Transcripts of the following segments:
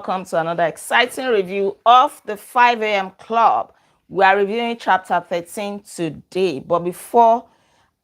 Welcome to another exciting review of the 5 a.m. Club. We are reviewing chapter 13 today. But before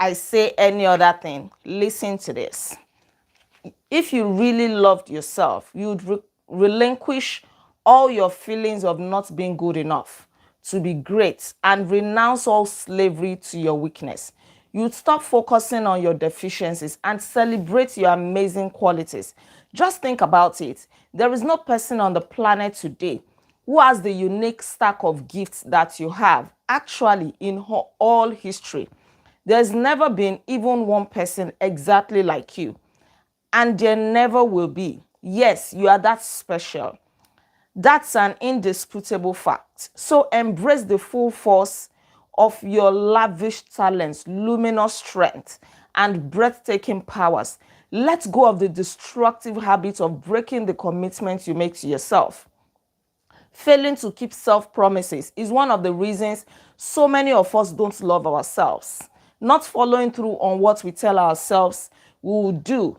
I say any other thing, listen to this. If you really loved yourself, you'd relinquish all your feelings of not being good enough to be great and renounce all slavery to your weakness. You'd stop focusing on your deficiencies and celebrate your amazing qualities. Just think about it. There is no person on the planet today who has the unique stack of gifts that you have. Actually, in all history, there's never been even one person exactly like you, and there never will be. Yes, you are that special. That's an indisputable fact. So embrace the full force of your lavish talents, luminous strength, and breathtaking powers. Let go of the destructive habit of breaking the commitments you make to yourself. Failing to keep self-promises is one of the reasons so many of us don't love ourselves. Not following through on what we tell ourselves we will do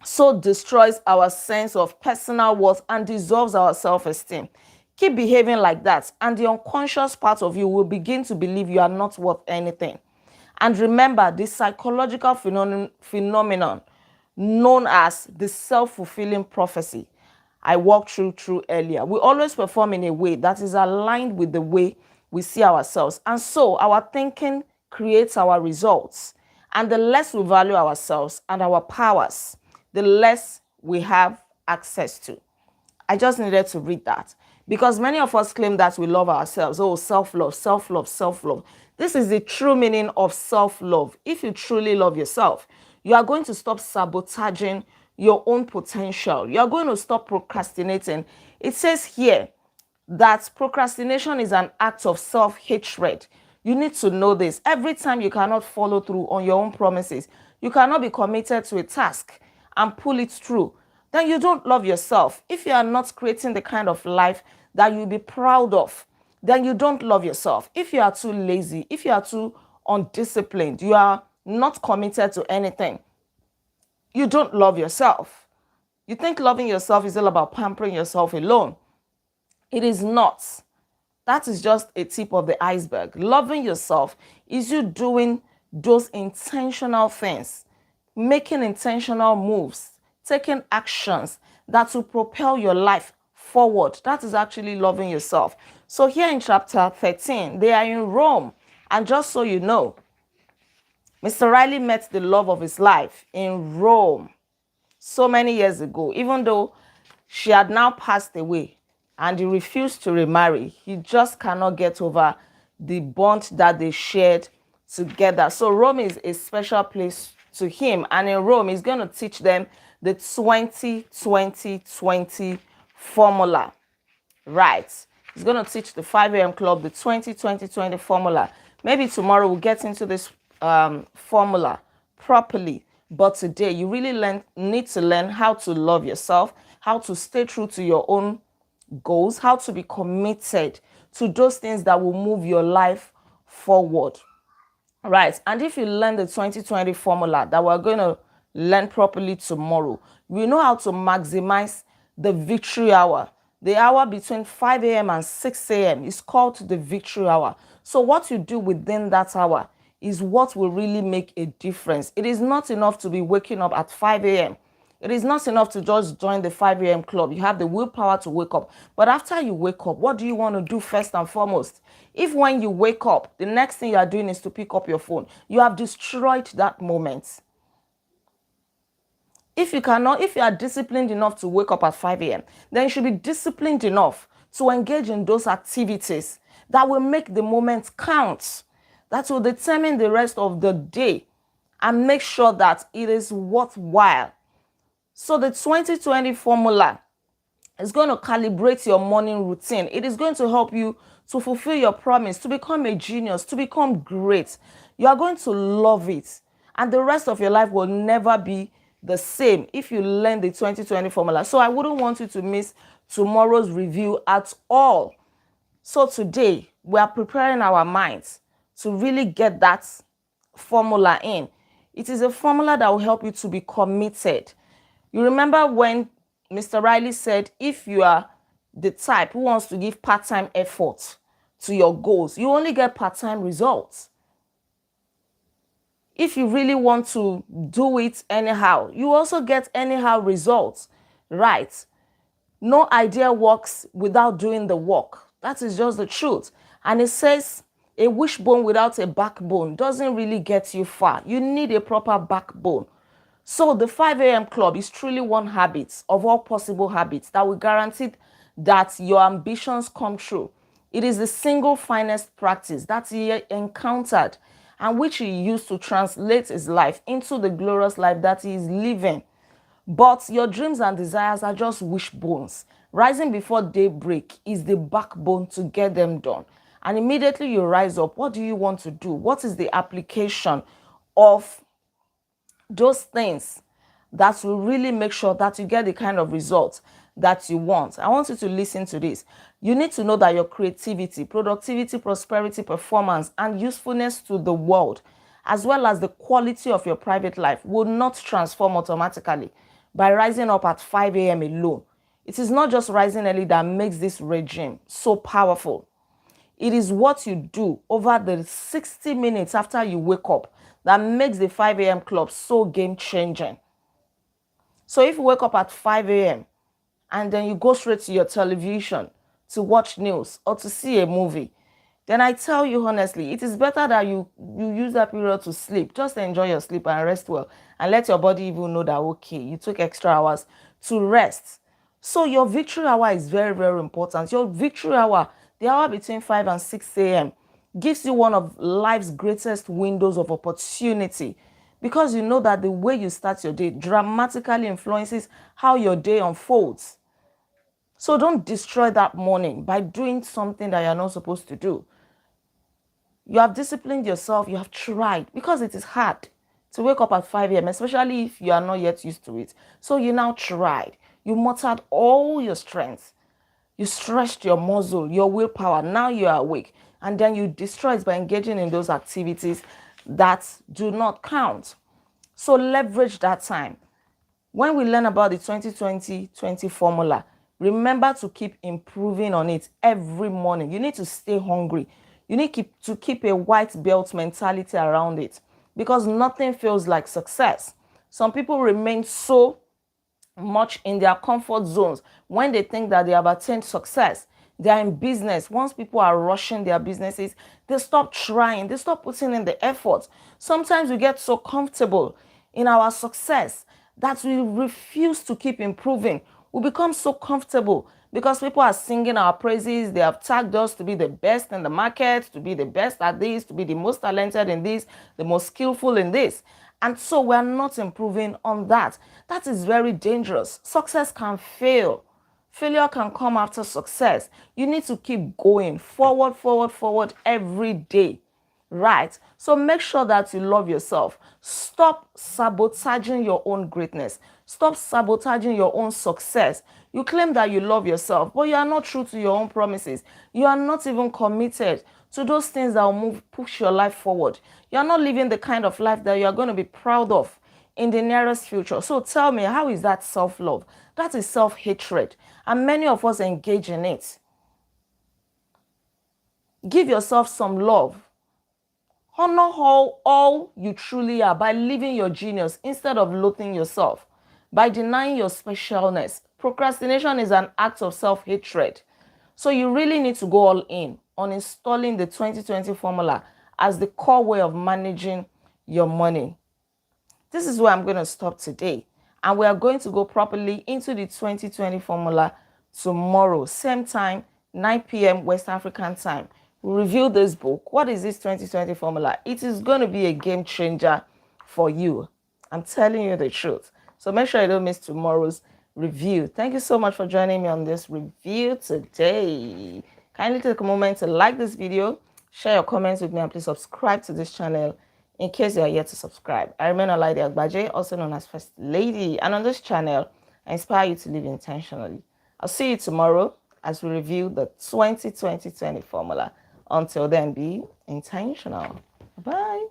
so destroys our sense of personal worth and dissolves our self-esteem. Keep behaving like that, and the unconscious part of you will begin to believe you are not worth anything. And remember this psychological phenomenon known as the self-fulfilling prophecy I walked through earlier. We always perform in a way that is aligned with the way we see ourselves. And so our thinking creates our results. And the less we value ourselves and our powers, the less we have access to. I just needed to read that because many of us claim that we love ourselves. Oh, self-love, self-love, self-love. This is the true meaning of self-love. If you truly love yourself, you are going to stop sabotaging your own potential. You are going to stop procrastinating. It says here that procrastination is an act of self-hatred. You need to know this. Every time you cannot follow through on your own promises, you cannot be committed to a task and pull it through, then you don't love yourself. If you are not creating the kind of life that you'll be proud of, then you don't love yourself. If you are too lazy, if you are too undisciplined, you are not committed to anything, you don't love yourself. You think loving yourself is all about pampering yourself alone. It is not. That is just a tip of the iceberg. Loving yourself is you doing those intentional things, making intentional moves, taking actions that will propel your life forward. That is actually loving yourself. So here in chapter 13, they are in Rome. And just so you know, Mr. Riley met the love of his life in Rome so many years ago. Even though she had now passed away and he refused to remarry, he just cannot get over the bond that they shared together. So Rome is a special place to him, and in Rome he's going to teach them the 20-20-20 formula. Right, he's going to teach the 5 a.m. club the 20-20-20 formula. Maybe tomorrow we'll get into this formula properly, but today you really need to learn how to love yourself, how to stay true to your own goals, how to be committed to those things that will move your life forward. Right, and if you learn the 20-20 formula that we're going to learn properly tomorrow, we know how to maximize the victory hour. The hour between 5 a.m. and 6 a.m. is called the victory hour. So what you do within that hour is what will really make a difference. It is not enough to be waking up at 5 a.m. It is not enough to just join the 5 a.m. club. You have the willpower to wake up. But after you wake up, what do you want to do first and foremost? If when you wake up, the next thing you are doing is to pick up your phone, you have destroyed that moment. If you are disciplined enough to wake up at 5 a.m., then you should be disciplined enough to engage in those activities that will make the moment count, that will determine the rest of the day and make sure that it is worthwhile. So the 20-20 formula is going to calibrate your morning routine. It is going to help you to fulfill your promise, to become a genius, to become great. You are going to love it. And the rest of your life will never be the same if you learn the 20-20 formula. So I wouldn't want you to miss tomorrow's review at all. So today, we are preparing our minds to really get that formula in. It is a formula that will help you to be committed. You remember when Mr. Riley said, if you are the type who wants to give part-time effort to your goals, you only get part-time results. If you really want to do it anyhow, you also get anyhow results, right? No idea works without doing the work. That is just the truth. And it says a wishbone without a backbone doesn't really get you far. You need a proper backbone. So the 5 a.m. club is truly one habit of all possible habits that will guarantee that your ambitions come true. It is the single finest practice that he encountered and which he used to translate his life into the glorious life that he is living. But your dreams and desires are just wishbones. Rising before daybreak is the backbone to get them done. And immediately you rise up, what do you want to do? What is the application of those things that will really make sure that you get the kind of results that you want? I want you to listen to this. You need to know that your creativity, productivity, prosperity, performance, and usefulness to the world, as well as the quality of your private life, will not transform automatically by rising up at 5 a.m. alone. It is not just rising early that makes this regime so powerful. It is what you do over the 60 minutes after you wake up that makes the 5 a.m. club so game-changing. So if you wake up at 5 a.m. and then you go straight to your television to watch news or to see a movie, then I tell you honestly, it is better that you use that period to sleep. Just enjoy your sleep and rest well, and let your body even know that, okay, you took extra hours to rest. So your victory hour is very, very important. Your victory hour, the hour between 5 and 6 a.m., gives you one of life's greatest windows of opportunity, because you know that the way you start your day dramatically influences how your day unfolds. So don't destroy that morning by doing something that you're not supposed to do. You have disciplined yourself, you have tried, because it is hard to wake up at 5 a.m., especially if you are not yet used to it. So you now tried. You mustered all your strength. You stretched your muscle, your willpower. Now you are awake. And then you destroy it by engaging in those activities that do not count. So leverage that time. When we learn about the 20-20-20 formula, remember to keep improving on it every morning. You need to stay hungry. You need to keep a white belt mentality around it, because nothing feels like success. Some people remain so much in their comfort zones when they think that they have attained success. They are in business. Once people are rushing their businesses, they stop trying. They stop putting in the effort. Sometimes we get so comfortable in our success that we refuse to keep improving. We become so comfortable because people are singing our praises. They have tagged us to be the best in the market, to be the best at this, to be the most talented in this, the most skillful in this. And so we're not improving on that. That is very dangerous. Success can fail. Failure can come after success. You need to keep going forward, forward, forward every day. Right? So make sure that you love yourself. Stop sabotaging your own greatness. Stop sabotaging your own success. You claim that you love yourself, but you are not true to your own promises. You are not even committed to those things that will push your life forward. You are not living the kind of life that you are going to be proud of in the nearest future. So tell me, how is that self-love? That is self-hatred. And many of us engage in it. Give yourself some love. Honor all you truly are by living your genius instead of loathing yourself, by denying your specialness. Procrastination is an act of self-hatred. So you really need to go all in on installing the 2020 formula as the core way of managing your money. This is where I'm going to stop today. And we are going to go properly into the 2020 formula tomorrow, same time, 9 p.m. West African time. We review this book. What is this 2020 formula? It is going to be a game changer for you. I'm telling you the truth. So make sure you don't miss tomorrow's review. Thank you so much for joining me on this review today. Kindly take a moment to like this video, share your comments with me, and please subscribe to this channel in case you are yet to subscribe. I remain Olaide Agbaje, also known as First Lady, and on this channel, I inspire you to live intentionally. I'll see you tomorrow as we review the 2020 formula. Until then, be intentional. Bye.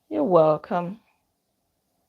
You're welcome.